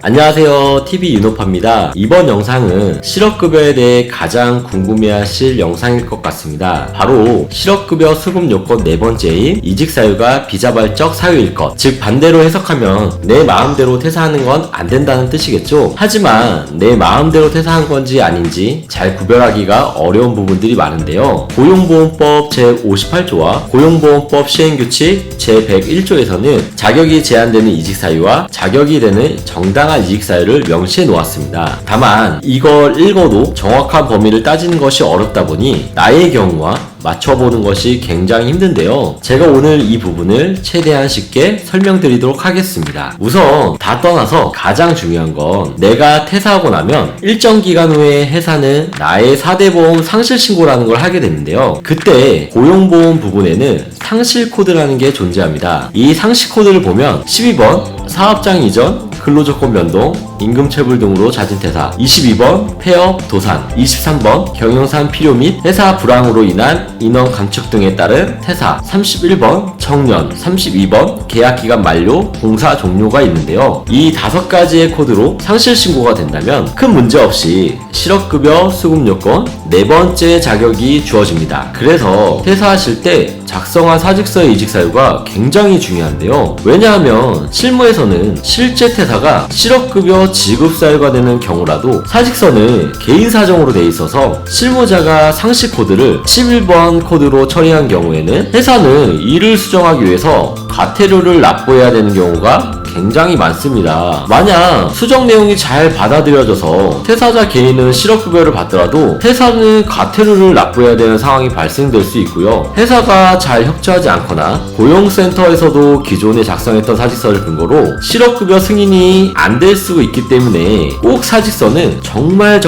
안녕하세요, TV윤호파입니다. 이번 영상은 실업급여에 대해 가장 궁금해하실 영상일 것 같습니다. 바로 실업급여 수급 요건 네 번째인 이직사유가 비자발적 사유일 것, 즉 반대로 해석하면 내 마음대로 퇴사하는 건 안 된다는 뜻이겠죠. 하지만 내 마음대로 퇴사한 건지 아닌지 잘 구별하기가 어려운 부분들이 많은데요. 고용보험법 제58조와 고용보험법 시행규칙 제101조에서는 자격이 제한되는 이직사유와 자격이 되는 정당한 이직사유를 명시해 놓았습니다. 다만 이걸 읽어도 정확한 범위를 따지는 것이 어렵다 보니 나의 경우와 맞춰보는 것이 굉장히 힘든데요. 제가 오늘 이 부분을 최대한 쉽게 설명드리도록 하겠습니다. 우선 다 떠나서 가장 중요한 건 내가 퇴사하고 나면 일정 기간 후에 회사는 나의 4대 보험 상실 신고라는 걸 하게 되는데요. 그때 고용보험 부분에는 상실 코드라는 게 존재합니다. 이 상실 코드를 보면 12번 사업장 이전, 근로조건 변동, 임금체불 등으로 자진 퇴사, 22번 폐업, 도산, 23번 경영상 필요 및 회사 불황으로 인한 인원 감축 등에 따른 퇴사, 31번 청년, 32번 계약기간 만료, 공사 종료가 있는데요. 이 5가지의 코드로 상실 신고가 된다면 큰 문제 없이 실업급여 수급요건 네 번째 자격이 주어집니다. 그래서 퇴사하실 때 작성한 사직서의 이직사유가 굉장히 중요한데요. 왜냐하면 실무에서는 실제 퇴사가 실업급여 지급사유가 되는 경우라도 사직서는 개인 사정으로 돼 있어서 실무자가 상시 코드를 11번 코드로 처리한 경우에는 회사는 이를 수정하기 위해서 과태료를 납부해야 되는 경우가 굉장히 많습니다. 만약 수정 내용이 잘 받아들여져서 퇴사자 개인은 실업급여를 받더라도 회사는 과태료를 납부해야 되는 상황이 발생될 수 있고요. 회사가 잘 협조하지 않거나 고용센터에서도 기존에 작성했던 사직서를 근거로 실업급여 승인이 안 될 수 있기 때문에 꼭 사직서는 정말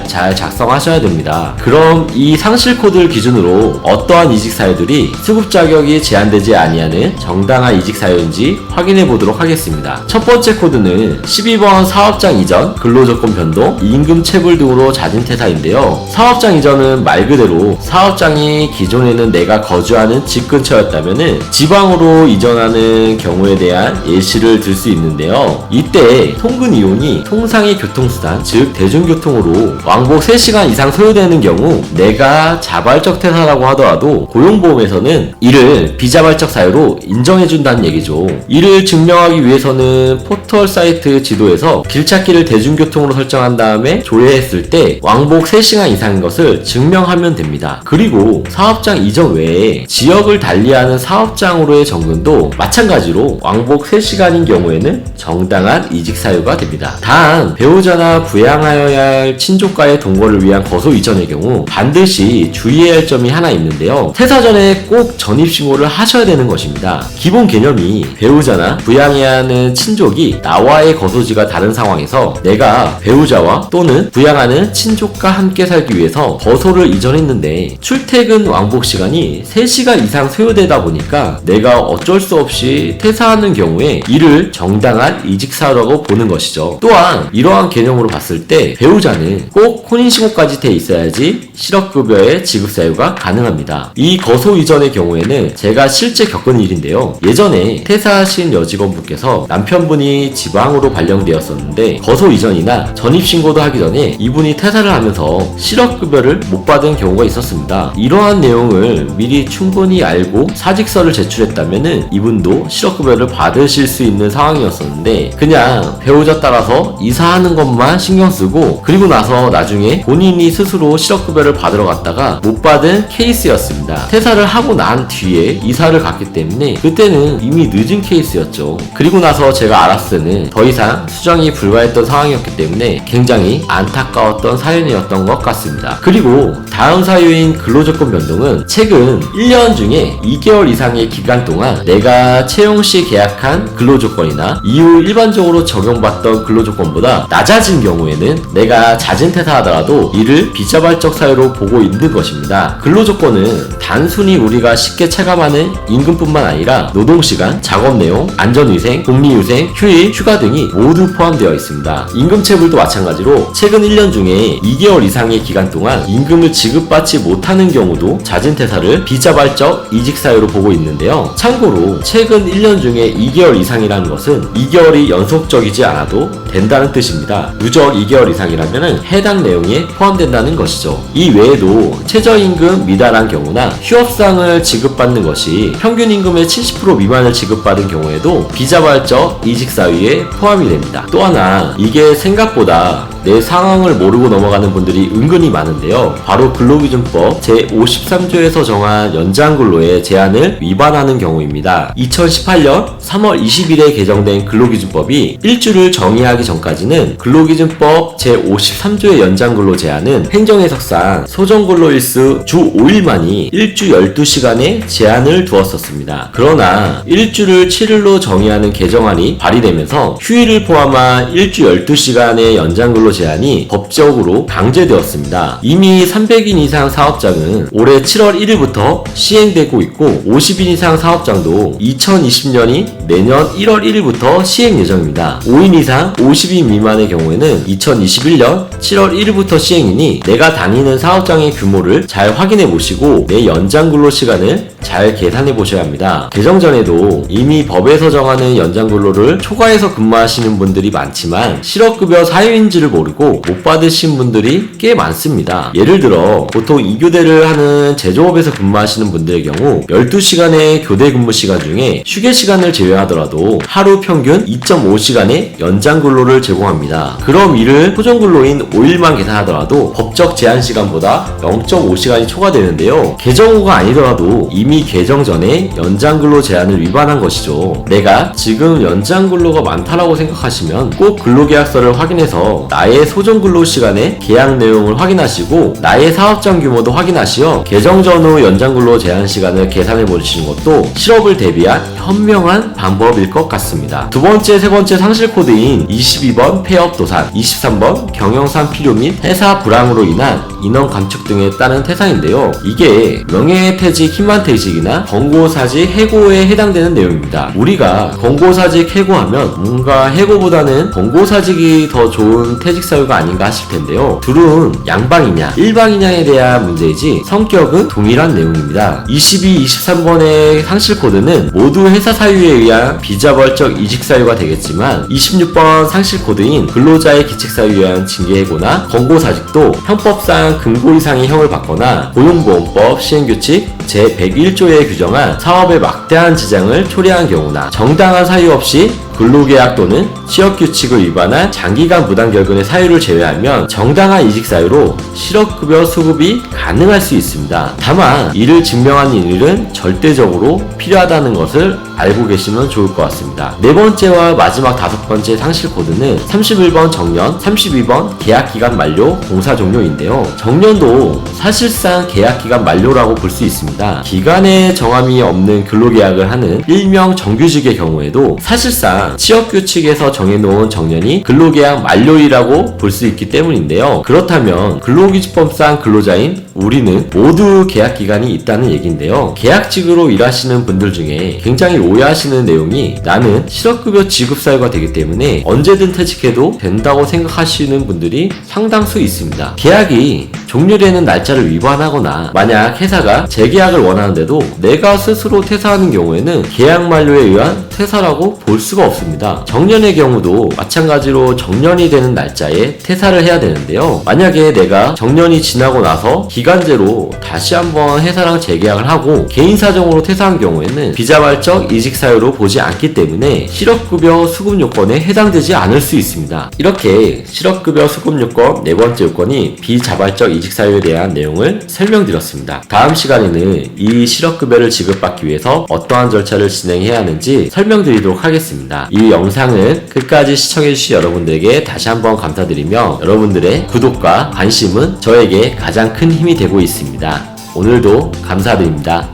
잘 작성하셔야 됩니다. 그럼 이 상실 코드를 기준으로 어떠한 이직 사유들이 수급 자격이 제한되지 아니하는 정당한 이직 사유인지 확인해 보도록 하겠습니다. 첫 번째 코드는 12번 사업장 이전, 근로조건 변동, 임금 체불 등으로 자진 퇴사인데요. 사업장 이전은 말 그대로 사업장이 기존에는 내가 거주하는 집 근처였다면 지방으로 이전하는 경우에 대한 예시를 들 수 있는데요. 이때 통근 이용이 통상의 교통수단, 즉 대중교통으로 왕복 3시간 이상 소요되는 경우 내가 자발적 퇴사라고 하더라도 고용보험에서는 이를 비자발적 사유로 인정해준다는 얘기죠. 이를 증명하기 위해서는 포털 사이트 지도에서 길찾기를 대중교통으로 설정한 다음에 조회했을 때 왕복 3시간 이상인 것을 증명하면 됩니다. 그리고 사업장 이전 외에 지역을 달리하는 사업장으로의 정근도 마찬가지로 왕복 3시간인 경우에는 정당한 이직 사유가 됩니다. 단 배우자나 부양하여야 할 친족과의 동거를 위한 거소 이전의 경우 반드시 주의해야 할 점이 하나 있는데요. 퇴사 전에 꼭 전입신고를 하셔야 되는 것입니다. 기본 개념이 배우자나 부양해야 하는 친족이 나와의 거소지가 다른 상황에서 내가 배우자와 또는 부양하는 친족과 함께 살기 위해서 거소를 이전했는데 출퇴근 왕복 시간이 3시간 이상 소요되다 보니까 내가 어쩔 수 없이 퇴사하는 경우에 이를 정당한 이직사유라고 보는 것이죠. 또한 이러한 개념으로 봤을 때 배우자는 꼭 혼인신고까지 돼 있어야지 실업급여의 지급사유가 가능합니다. 이 거소 이전의 경우에는 제가 실제 겪은 일인데요. 예전에 퇴사하신 여직원분께서 남편분이 지방으로 발령되었었는데 거소 이전이나 전입신고도 하기 전에 이분이 퇴사를 하면서 실업급여를 못 받은 경우가 있었습니다. 이러한 내용을 미리 충분히 알고 사직서를 제출했다면 이분도 실업급여를 받으실 수 있는 상황이었었는데 그냥 배우자 따라서 이사하는 것만 신경 쓰고 그리고 나서 나중에 본인이 스스로 실업급여를 받으러 갔다가 못 받은 케이스였습니다. 퇴사를 하고 난 뒤에 이사를 갔기 때문에 그때는 이미 늦은 케이스였죠. 그리고 나서 제가 알았을 때는 더 이상 수정이 불가했던 상황이었기 때문에 굉장히 안타까웠던 사연이었던 것 같습니다. 그리고 다음 사유인 근로조건 변동은 최근 1년 중에 2개월 이상의 기간 동안 내가 채용시 계약한 근로조건이나 이후 일반적으로 적용받던 근로조건보다 낮아진 경우에는 내가 자진 퇴사하더라도 이를 비자발적 사유로 보고 있는 것입니다. 근로조건은 단순히 우리가 쉽게 체감하는 임금뿐만 아니라 노동시간, 작업내용, 안전위생, 복리후생, 휴일, 휴가 등이 모두 포함되어 있습니다. 임금체불도 마찬가지로 최근 1년 중에 2개월 이상의 기간 동안 임금을 지급받지 못하는 경우도 자진퇴사를 비자발적 이직 사유로 보고 있는데요. 참고로 최근 1년 중에 2개월 이상이라는 것은 2개월이 연속적이지 않아도 된다는 뜻입니다. 누적 2개월 이상이라면 해당 내용에 포함된다는 것이죠. 이 외에도 최저임금 미달한 경우나 휴업상을 지급받는 것이 평균 임금의 70% 미만을 지급받은 경우에도 비자발적 이직 사유에 포함이 됩니다. 또 하나, 이게 생각보다 내 상황을 모르고 넘어가는 분들이 은근히 많은데요. 바로 근로기준법 제53조에서 정한 연장근로의 제한을 위반하는 경우입니다. 2018년 3월 20일에 개정된 근로기준법이 일주를 정의하기 전까지는 근로기준법 제53조의 연장근로 제한은 행정해석상 소정근로일수 주 5일만이 일주 12시간의 제한을 두었었습니다. 그러나 일주를 7일로 정의하는 개정안이 발의되면서 휴일을 포함한 일주 12시간의 연장근로 제한이 법적으로 강제되었습니다. 이미 300인 이상 사업장은 올해 7월 1일부터 시행되고 있고 50인 이상 사업장도 2020년이 내년 1월 1일부터 시행 예정입니다. 5인 이상 50인 미만의 경우에는 2021년 7월 1일부터 시행이니 내가 다니는 사업장의 규모를 잘 확인해 보시고 내 연장 근로 시간을 잘 계산해 보셔야 합니다. 개정 전에도 이미 법에서 정하는 연장 근로를 초과해서 근무하시는 분들이 많지만 실업급여 사유인지를 모르고 못 받으신 분들이 꽤 많습니다. 예를 들어 보통 2교대를 하는 제조업에서 근무하시는 분들의 경우 12시간의 교대 근무 시간 중에 휴게 시간을 제외하더라도 하루 평균 2.5시간의 연장 근로를 제공합니다. 그럼 이를 토종근로인 5일만 계산하더라도 법적 제한 시간보다 0.5시간이 초과되는데요. 개정 후가 아니더라도 이미 개정 전에 연장 근로 제한을 위반한 것이죠. 내가 지금 연장 근로가 많다라고 생각하시면 꼭 근로계약서를 확인해서 나의 소정 근로 시간의 계약 내용을 확인하시고 나의 사업장 규모도 확인하시어 개정 전후 연장 근로 제한 시간을 계산해 보시는 것도 실업을 대비한 현명한 방법일 것 같습니다. 두 번째, 세 번째 상실 코드인 22번 폐업 도산, 23번 경영상 필요 및 회사 불황으로 인한 인원 감축 등에 따른 퇴사인데요. 이게 명예퇴직, 희망퇴직이나 권고사직, 해고에 해당되는 내용입니다. 우리가 권고사직, 해고하면 뭔가 해고보다는 권고사직이 더 좋은 퇴직 사유가 아닌가 하실 텐데요. 둘은 양방이냐 일방이냐에 대한 문제이지 성격은 동일한 내용입니다. 22, 23번의 상실 코드는 모두 회사 사유에 의한 비자발적 이직 사유가 되겠지만 26번 상실 코드인 근로자의 기책 사유에 의한 징계 해고나 권고사직도 형법상 금고 이상의 형을 받거나 고용보험법 시행규칙 제101조에 규정한 사업에 막대한 지장을 초래한 경우나 정당한 사유 없이 근로계약 또는 취업규칙을 위반한 장기간 부당결근의 사유를 제외하면 정당한 이직 사유로 실업급여 수급이 가능할 수 있습니다. 다만 이를 증명하는 일은 절대적으로 필요하다는 것을 알고 계시면 좋을 것 같습니다. 네 번째와 마지막 다섯 번째 상실 코드는 31번 정년, 32번 계약기간 만료, 공사 종료인데요. 정년도 사실상 계약기간 만료라고 볼 수 있습니다. 기간에 정함이 없는 근로계약을 하는 일명 정규직의 경우에도 사실상 취업규칙에서 정해놓은 정년이 근로계약 만료일이라고 볼 수 있기 때문인데요. 그렇다면 근로기준법상 근로자인 우리는 모두 계약기간이 있다는 얘기인데요. 계약직으로 일하시는 분들 중에 굉장히 오해하시는 내용이 나는 실업급여 지급 사유가 되기 때문에 언제든 퇴직해도 된다고 생각하시는 분들이 상당수 있습니다. 계약이 종료되는 날짜를 위반하거나 만약 회사가 재계약을 원하는데도 내가 스스로 퇴사하는 경우에는 계약 만료에 의한 퇴사라고 볼 수가 없습니다. 정년의 경우도 마찬가지로 정년이 되는 날짜에 퇴사를 해야 되는데요. 만약에 내가 정년이 지나고 나서 기간제로 다시 한번 회사랑 재계약을 하고 개인 사정으로 퇴사한 경우에는 비자발적 이직 사유로 보지 않기 때문에 실업급여 수급 요건에 해당되지 않을 수 있습니다. 이렇게 실업급여 수급 요건 네 번째 요건이 비자발적 이직 사유에 대한 내용을 설명드렸습니다. 다음 시간에는 이 실업급여를 지급받기 위해서 어떠한 절차를 진행해야 하는지 설명드리도록 하겠습니다. 이 영상을 끝까지 시청해주신 여러분들에게 다시 한번 감사드리며 여러분들의 구독과 관심은 저에게 가장 큰 힘이 되고 있습니다. 오늘도 감사드립니다.